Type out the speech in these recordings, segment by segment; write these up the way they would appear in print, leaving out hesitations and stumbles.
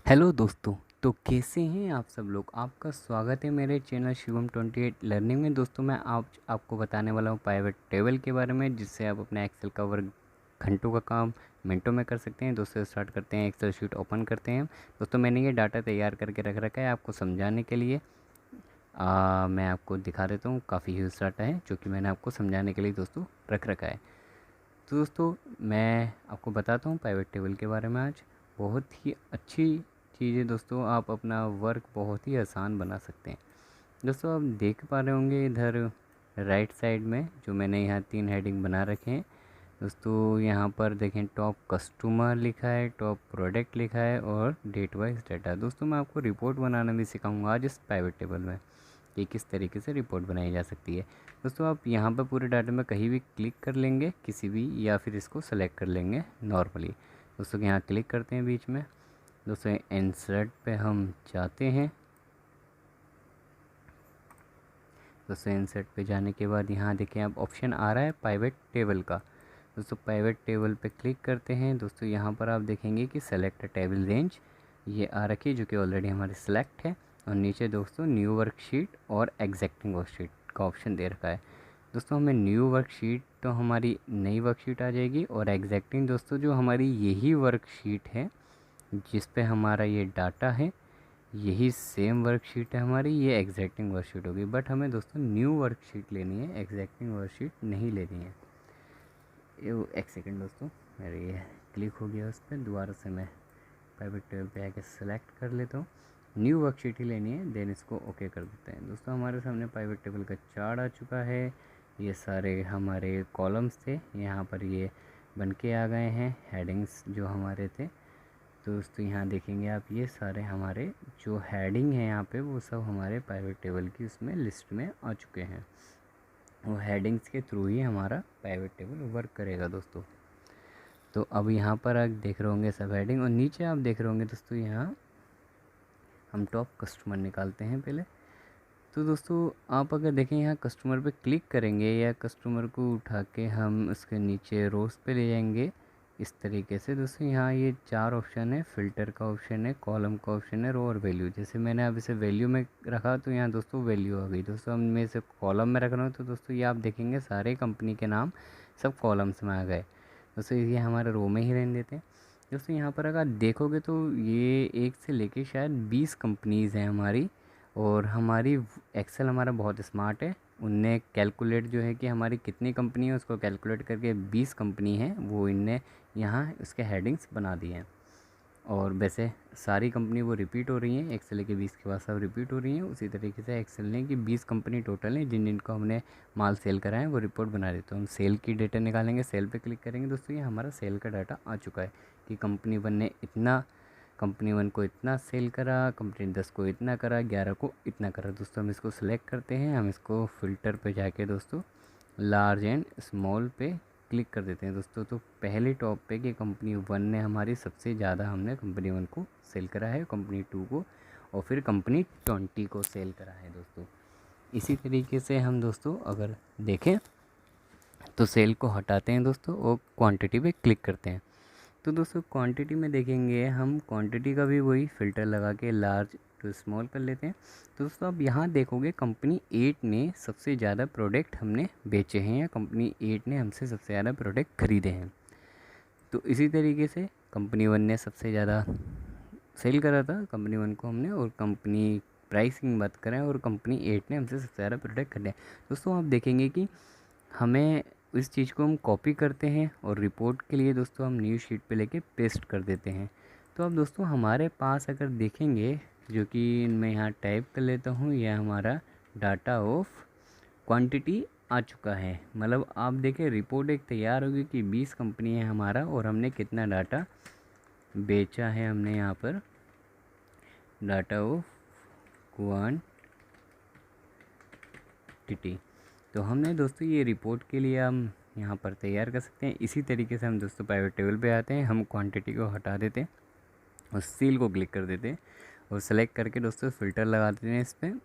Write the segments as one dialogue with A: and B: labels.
A: Hello दोस्तों। तो कैसे हैं आप सब लोग। आपका स्वागत है मेरे चैनल शिवम 28 लर्निंग में। दोस्तों मैं आपको बताने वाला हूँ पाइवट टेबल के बारे में, जिससे आप अपने एक्सेल का वर्क घंटों का काम मिनटों में कर सकते हैं। दोस्तों स्टार्ट करते हैं। एक्सेल शीट ओपन करते हैं। दोस्तों मैंने ये डाटा तैयार करके रख रखा है आपको समझाने के लिए। मैं आपको दिखा देता हूँ। काफ़ी ह्यूज डाटा है जो कि मैंने आपको समझाने के लिए दोस्तों रख रखा है। तो दोस्तों मैं आपको बताता हूँ पाइवट टेबल के बारे में। आज बहुत ही अच्छी चीज़ है दोस्तों। आप अपना वर्क बहुत ही आसान बना सकते हैं। दोस्तों आप देख पा रहे होंगे इधर राइट साइड में जो मैंने यहाँ 3 हेडिंग बना रखे हैं। दोस्तों यहाँ पर देखें, टॉप कस्टमर लिखा है, टॉप प्रोडक्ट लिखा है और डेट वाइज डाटा। दोस्तों मैं आपको रिपोर्ट बनाना भी सिखाऊंगा आज इस पाइवट टेबल में कि किस तरीके से रिपोर्ट बनाई जा सकती है। दोस्तों आप यहाँ पर पूरे डाटा में कहीं भी क्लिक कर लेंगे किसी भी, या फिर इसको सेलेक्ट कर लेंगे नॉर्मली। दोस्तों यहाँ क्लिक करते हैं बीच में। दोस्तों इंसर्ट पे हम जाते हैं। दोस्तों इंसर्ट पे जाने के बाद यहाँ देखिए आप ऑप्शन आ रहा है पाइवट टेबल का। दोस्तों पाइवट टेबल पे क्लिक करते हैं। दोस्तों यहाँ पर आप देखेंगे कि सेलेक्ट टेबल रेंज ये आ रखी है, जो कि ऑलरेडी हमारे सेलेक्ट है। और नीचे दोस्तों न्यू वर्कशीट और एग्जैक्टिंग वर्कशीट का ऑप्शन दे रखा है। दोस्तों हमें न्यू वर्कशीट तो हमारी नई वर्कशीट आ जाएगी, और एग्जैक्टिंग दोस्तों जो हमारी यही वर्कशीट है जिस पे हमारा ये डाटा है, यही सेम वर्कशीट है हमारी, ये एग्जैक्टिंग वर्कशीट होगी। बट हमें दोस्तों न्यू वर्कशीट लेनी है, एग्जैक्टिंग वर्कशीट नहीं लेनी है। एक सेकेंड दोस्तों, मेरे ये क्लिक हो गया उस पर। दोबारा से मैं पाइवट टेबल पे आके सेलेक्ट कर लेता हूँ। न्यू वर्कशीट ही लेनी है, देन इसको ओके कर देते हैं। दोस्तों हमारे सामने पाइवट टेबल का चार्ट आ चुका है। ये सारे हमारे कॉलम्स थे, यहाँ पर ये बन के आ गए हैं हेडिंग्स जो हमारे थे। तो दोस्तों यहाँ देखेंगे आप, ये सारे हमारे जो हेडिंग है यहाँ पे वो सब हमारे पाइवट टेबल की उसमें लिस्ट में आ चुके हैं। वो हेडिंग्स के थ्रू ही हमारा पाइवट टेबल वर्क करेगा दोस्तों। तो अब यहाँ पर आप देख रहे होंगे सब हेडिंग, और नीचे आप देख रहे होंगे दोस्तों यहाँ हम टॉप कस्टमर निकालते हैं पहले। तो दोस्तों आप अगर देखें यहाँ कस्टमर पे क्लिक करेंगे, या कस्टमर को उठा के हम उसके नीचे रोज़ पे ले जाएंगे इस तरीके से। दोस्तों यहाँ ये 4 ऑप्शन है, फ़िल्टर का ऑप्शन है, कॉलम का ऑप्शन है, रो और वैल्यू। जैसे मैंने अब इसे वैल्यू में रखा तो यहाँ दोस्तों वैल्यू आ गई। दोस्तों अब मैं इसे कॉलम में रख रहा हूँ तो दोस्तों ये आप देखेंगे सारे कंपनी के नाम सब कॉलम्स में आ गए। दोस्तों ये हमारे रो में ही रहने देते हैं। दोस्तों यहाँ पर अगर देखोगे तो ये 1 से लेके शायद 20 कंपनीज़ हैं हमारी। और हमारी एक्सेल हमारा बहुत स्मार्ट है। उनने कैलकुलेट जो है कि हमारी कितनी कंपनी है उसको कैलकुलेट करके 20 कंपनी है वो इनने यहाँ उसके हेडिंग्स बना दिए हैं। और वैसे सारी कंपनी वो रिपीट हो रही हैं, 1 से लेके 20 के बाद सब रिपीट हो रही हैं। उसी तरीके से एक्सेल ने कि 20 कंपनी टोटल है जिन जिनको हमने माल सेल करा है वो रिपोर्ट बना रही। तो हम सेल की डेटा निकालेंगे, सेल पे क्लिक करेंगे। दोस्तों ये हमारा सेल का डाटा आ चुका है कि कंपनी 1 ने इतना, कंपनी 1 को इतना सेल करा, कंपनी 10 को इतना करा, 11 को इतना करा। दोस्तों हम इसको सिलेक्ट करते हैं। हम इसको फ़िल्टर पे जाके दोस्तों लार्ज एंड स्मॉल पे क्लिक कर देते हैं दोस्तों। तो पहले टॉप पे कि कंपनी 1 ने हमारी सबसे ज़्यादा, हमने कंपनी 1 को सेल करा है, कंपनी 2 को, और फिर कंपनी 20 को सेल करा है दोस्तों। इसी तरीके से हम दोस्तों अगर देखें तो सेल को हटाते हैं दोस्तों और क्वांटिटी पे क्लिक करते हैं। तो दोस्तों क्वांटिटी में देखेंगे हम, क्वांटिटी का भी वही फ़िल्टर लगा के लार्ज टू स्मॉल कर लेते हैं। तो दोस्तों अब यहाँ देखोगे कंपनी 8 ने सबसे ज़्यादा प्रोडक्ट हमने बेचे हैं, या कंपनी 8 ने हमसे सबसे ज़्यादा प्रोडक्ट ख़रीदे हैं। तो इसी तरीके से कंपनी 1 ने सबसे ज़्यादा सेल करा था, कंपनी 1 को हमने, और कंपनी प्राइसिंग बात करें और कंपनी 8 ने हमसे सबसे ज़्यादा प्रोडक्ट खरीदे। दोस्तों आप देखेंगे कि हमें इस चीज़ को हम कॉपी करते हैं और रिपोर्ट के लिए दोस्तों हम न्यू शीट पे लेके पेस्ट कर देते हैं। तो अब दोस्तों हमारे पास अगर देखेंगे, जो कि मैं यहाँ टाइप कर लेता हूँ, यह हमारा डाटा ऑफ क्वांटिटी आ चुका है। मतलब आप देखें रिपोर्ट एक तैयार होगी कि 20 कंपनी है हमारा और हमने कितना डाटा बेचा है। हमने यहाँ पर डाटा ऑफ क्वांटिटी, तो हमने दोस्तों ये रिपोर्ट के लिए हम यहाँ पर तैयार कर सकते हैं। इसी तरीके से हम दोस्तों पाइवट टेबल पे आते हैं, हम क्वांटिटी को हटा देते हैं और सील को क्लिक कर देते हैं और सेलेक्ट करके दोस्तों फ़िल्टर लगा देते हैं। इस पर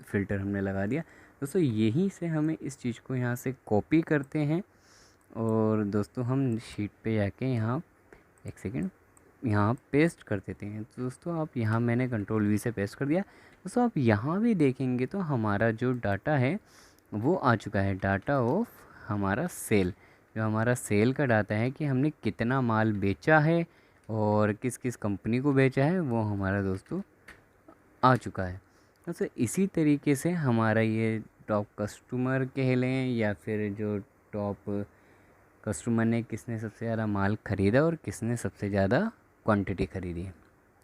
A: फ़िल्टर हमने लगा दिया दोस्तों। यहीं से हमें इस चीज़ को यहाँ से कॉपी करते हैं और दोस्तों हम शीट पे जाके यहाँ, एक सेकेंड, यहाँ पेस्ट कर देते हैं। तो दोस्तों आप यहाँ मैंने कंट्रोल वी से पेस्ट कर दिया। दोस्तों आप यहाँ भी देखेंगे तो हमारा जो डाटा है वो आ चुका है, डाटा ऑफ हमारा सेल। जो हमारा सेल का डाटा है कि हमने कितना माल बेचा है और किस किस कंपनी को बेचा है, वो हमारा दोस्तों आ चुका है। दोस्तों इसी तरीके से हमारा ये टॉप कस्टमर कह लें या फिर जो टॉप कस्टमर ने किसने सबसे ज़्यादा माल ख़रीदा और किसने सबसे ज़्यादा क्वांटिटी ख़रीदी,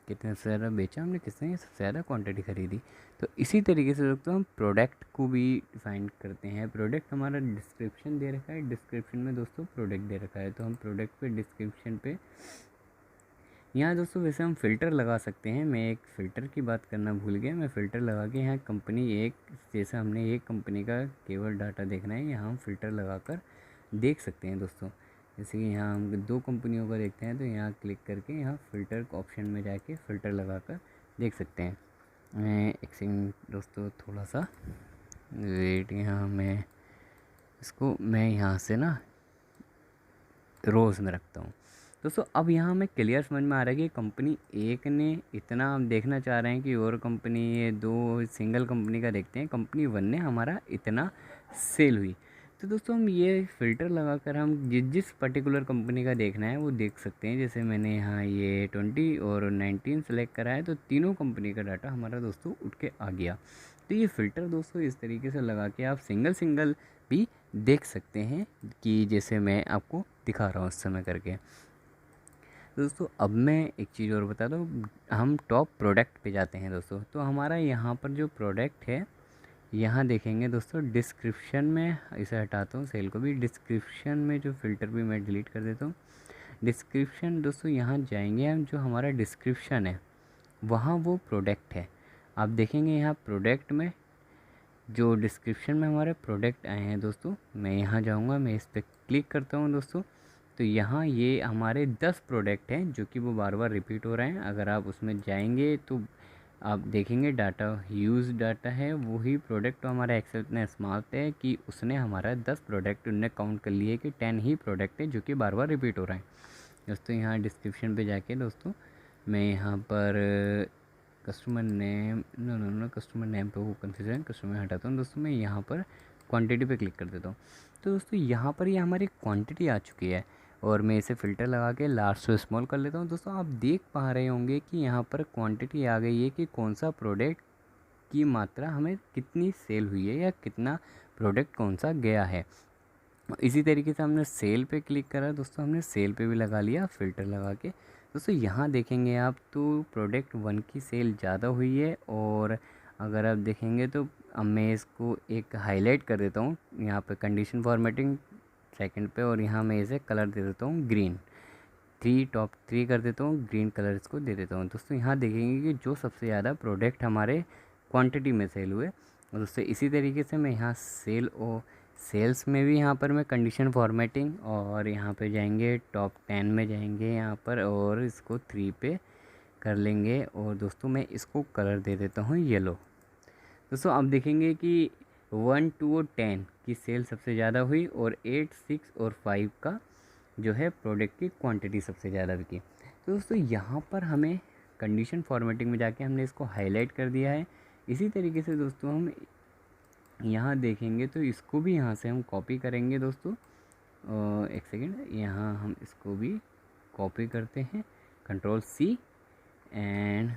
A: कितने सबसे ज़्यादा बेचा हमने, किसने सबसे ज़्यादा क्वांटिटी ख़रीदी। तो इसी तरीके से दोस्तों हम प्रोडक्ट को भी डिफ़ाइन करते हैं। प्रोडक्ट हमारा डिस्क्रिप्शन दे रखा है, डिस्क्रिप्शन में दोस्तों प्रोडक्ट दे रखा है, तो हम प्रोडक्ट पे डिस्क्रिप्शन पे यहाँ दोस्तों वैसे हम फ़िल्टर लगा सकते हैं। मैं एक फ़िल्टर की बात करना भूल गया, मैं फ़िल्टर लगा के यहाँ कंपनी एक, जैसे हमने एक कंपनी का केवल डाटा देखना है, यहाँ हम फ़िल्टर लगा कर देख सकते हैं दोस्तों। जैसे कि यहाँ हम 2 कंपनियों का देखते हैं तो यहाँ क्लिक करके यहाँ फ़िल्टर ऑप्शन में जाके फ़िल्टर लगा कर देख सकते हैं। मैं एक सेकंड दोस्तों थोड़ा सा वेट, यहाँ मैं यहाँ से ना रोज़ में रखता हूँ दोस्तों। अब यहाँ हमें क्लियर समझ में आ रहा है कि कंपनी एक ने इतना, हम देखना चाह रहे हैं कि और कंपनी, ये 2 सिंगल कंपनी का देखते हैं, कंपनी 1 ने हमारा इतना सेल हुई। तो दोस्तों हम ये फ़िल्टर लगाकर हम जिस पर्टिकुलर कंपनी का देखना है वो देख सकते हैं। जैसे मैंने यहाँ ये 20 और 19 सेलेक्ट करा है तो तीनों कंपनी का डाटा हमारा दोस्तों उठ के आ गया। तो ये फ़िल्टर दोस्तों इस तरीके से लगा के आप सिंगल भी देख सकते हैं कि जैसे मैं आपको दिखा रहा हूँ उस समय करके। दोस्तों अब मैं एक चीज़ और बता दूँ, हम टॉप प्रोडक्ट पे जाते हैं दोस्तों। तो हमारा यहाँ पर जो प्रोडक्ट है, यहाँ देखेंगे दोस्तों डिस्क्रिप्शन में, इसे हटाता हूँ सेल को भी, डिस्क्रिप्शन में जो फ़िल्टर भी मैं डिलीट कर देता हूँ। डिस्क्रिप्शन दोस्तों यहाँ जाएंगे हम, जो हमारा डिस्क्रिप्शन है वहाँ वो प्रोडक्ट है। आप देखेंगे यहाँ प्रोडक्ट में जो डिस्क्रिप्शन में हमारे प्रोडक्ट आए हैं दोस्तों, मैं यहाँ जाऊँगा, मैं इस पर क्लिक करता हूँ दोस्तों। तो यहाँ ये हमारे 10 प्रोडक्ट हैं जो कि वो बार बार रिपीट हो रहे हैं। अगर आप उसमें जाएंगे तो आप देखेंगे डाटा यूज़ डाटा है, वही प्रोडक्ट तो हमारा एक्सेल इतना स्मार्ट है कि उसने हमारा 10 प्रोडक्ट उनने काउंट कर लिए कि 10 ही प्रोडक्ट है जो कि बार बार रिपीट हो रहे हैं दोस्तों। यहाँ डिस्क्रिप्शन पे जाके दोस्तों मैं यहाँ पर customer name, no customer name पे वो कन्फ्यूजन, कस्टमर हटाता हूँ दोस्तों। मैं यहाँ पर क्वांटिटी पे क्लिक कर देता हूँ। तो दोस्तों यहाँ पर ये हमारी क्वांटिटी आ चुकी है और मैं इसे फ़िल्टर लगा के लार्ज टू स्मॉल कर लेता हूँ। दोस्तों आप देख पा रहे होंगे कि यहाँ पर क्वांटिटी आ गई है कि कौन सा प्रोडक्ट की मात्रा हमें कितनी सेल हुई है या कितना प्रोडक्ट कौन सा गया है। इसी तरीके से हमने सेल पे क्लिक करा दोस्तों, हमने सेल पे भी लगा लिया फ़िल्टर लगा के। दोस्तों यहाँ देखेंगे आप तो प्रोडक्ट 1 की सेल ज़्यादा हुई है। और अगर आप देखेंगे तो अब मैं इसको एक हाईलाइट कर देता हूँ यहाँ पे कंडीशन फॉर्मेटिंग सेकंड पे, और यहाँ मैं इसे कलर दे देता हूँ ग्रीन, टॉप 3 कर देता हूँ, ग्रीन कलर इसको दे देता हूँ। दोस्तों यहाँ देखेंगे कि जो सबसे ज़्यादा प्रोडक्ट हमारे क्वांटिटी में सेल हुए। और दोस्तों इसी तरीके से मैं यहाँ सेल्स में भी यहाँ पर मैं कंडीशन फॉर्मेटिंग, और यहाँ पे जाएंगे टॉप 10 में जाएंगे यहाँ पर और इसको 3 पे कर लेंगे। और दोस्तों मैं इसको कलर दे देता हूँ येलो। दोस्तों आप देखेंगे कि 1, 2 और 10 की सेल सबसे ज़्यादा हुई और 8, 6 और 5 का जो है प्रोडक्ट की क्वांटिटी सबसे ज़्यादा बिकी। तो दोस्तों यहाँ पर हमें कंडीशन फॉर्मेटिंग में जाके हमने इसको हाईलाइट कर दिया है। इसी तरीके से दोस्तों हम यहाँ देखेंगे तो इसको भी यहाँ से हम कॉपी करेंगे दोस्तों। एक सेकेंड, यहाँ हम इसको भी कॉपी करते हैं, कंट्रोल C, एंड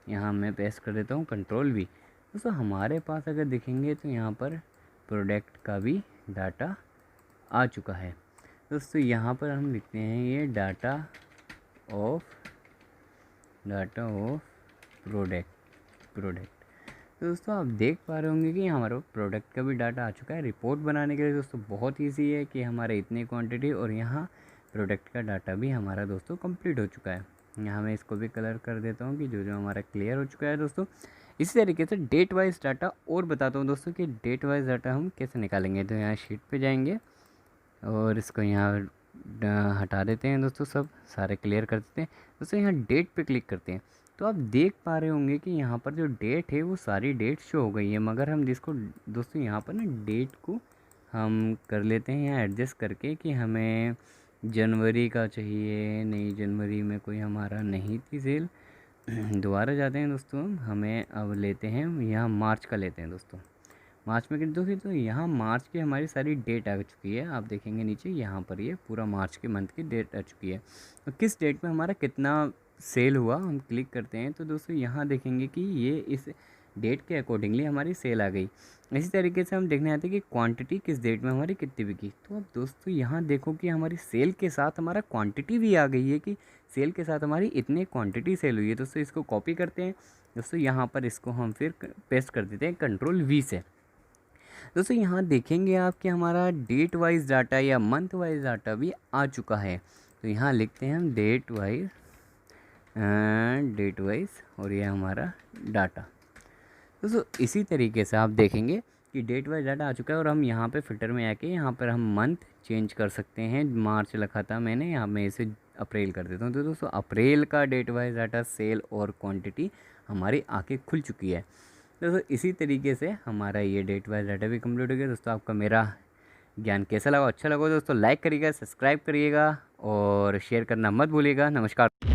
A: यहाँ मैं पेस्ट कर देता हूँ कंट्रोल V। दोस्तों हमारे पास अगर देखेंगे तो यहाँ पर प्रोडक्ट का भी डाटा आ चुका है। दोस्तों यहाँ पर हम लिखते हैं ये डाटा ऑफ प्रोडक्ट। तो दोस्तों आप देख पा रहे होंगे कि हमारा प्रोडक्ट का भी डाटा आ चुका है। रिपोर्ट बनाने के लिए दोस्तों बहुत ईजी है कि हमारे इतनी क्वांटिटी, और यहाँ प्रोडक्ट का डाटा भी हमारा दोस्तों कंप्लीट हो चुका है। यहाँ मैं इसको भी कलर कर देता हूँ कि जो जो हमारा क्लियर हो चुका है दोस्तों। इसी तरीके से डेट वाइज डाटा और बताता हूँ दोस्तों कि डेट वाइज डाटा हम कैसे निकालेंगे। तो यहाँ शीट पे जाएंगे और इसको यहाँ हटा देते हैं दोस्तों, सब सारे क्लियर कर देते हैं दोस्तों। यहाँ डेट पे क्लिक करते हैं तो आप देख पा रहे होंगे कि यहाँ पर जो डेट है वो सारी डेट शो हो गई है। मगर हम जिसको दोस्तों यहाँ पर ना डेट को हम कर लेते हैं यहाँ एडजस्ट करके कि हमें जनवरी का चाहिए, नहीं जनवरी में कोई हमारा नहीं थी सेल। दोबारा जाते हैं दोस्तों, हमें अब लेते हैं यहाँ मार्च का लेते हैं दोस्तों। मार्च में दोस्तों तो यहाँ मार्च की हमारी सारी डेट आ चुकी है। आप देखेंगे नीचे यहाँ पर ये पूरा मार्च के मंथ की डेट आ चुकी है। तो किस डेट में हमारा कितना सेल हुआ हम क्लिक करते हैं तो दोस्तों यहाँ देखेंगे कि ये इस डेट के अकॉर्डिंगली हमारी सेल आ गई। इसी तरीके से हम देखने आते हैं कि क्वांटिटी किस डेट में हमारी कितनी बिकी। तो अब दोस्तों यहाँ देखो कि हमारी सेल के साथ हमारा क्वांटिटी भी आ गई है कि सेल के साथ हमारी इतनी क्वांटिटी सेल हुई है। दोस्तों इसको कॉपी करते हैं दोस्तों, यहाँ पर इसको हम फिर पेस्ट कर देते हैं Ctrl+V से। दोस्तों यहाँ देखेंगे आप कि हमारा डेट वाइज डाटा या मंथ वाइज डाटा भी आ चुका है। तो यहाँ लिखते हैं हम डेट वाइज और ये हमारा डाटा। दोस्तों इसी तरीके से आप देखेंगे कि डेट वाइज डाटा आ चुका है और हम यहाँ पे फिल्टर में आके यहाँ पर हम मंथ चेंज कर सकते हैं। मार्च लिखा था मैंने, यहाँ मैं इसे अप्रैल कर देता हूँ। तो दोस्तों अप्रैल का डेट वाइज डाटा सेल और क्वांटिटी हमारी आके खुल चुकी है। दोस्तों इसी तरीके से हमारा ये डेट वाइज डाटा भी कंप्लीट हो गया। दोस्तों आपका मेरा ज्ञान कैसा लगा, अच्छा लगा दोस्तों लाइक करिएगा, सब्सक्राइब करिएगा और शेयर करना मत भूलिएगा। नमस्कार।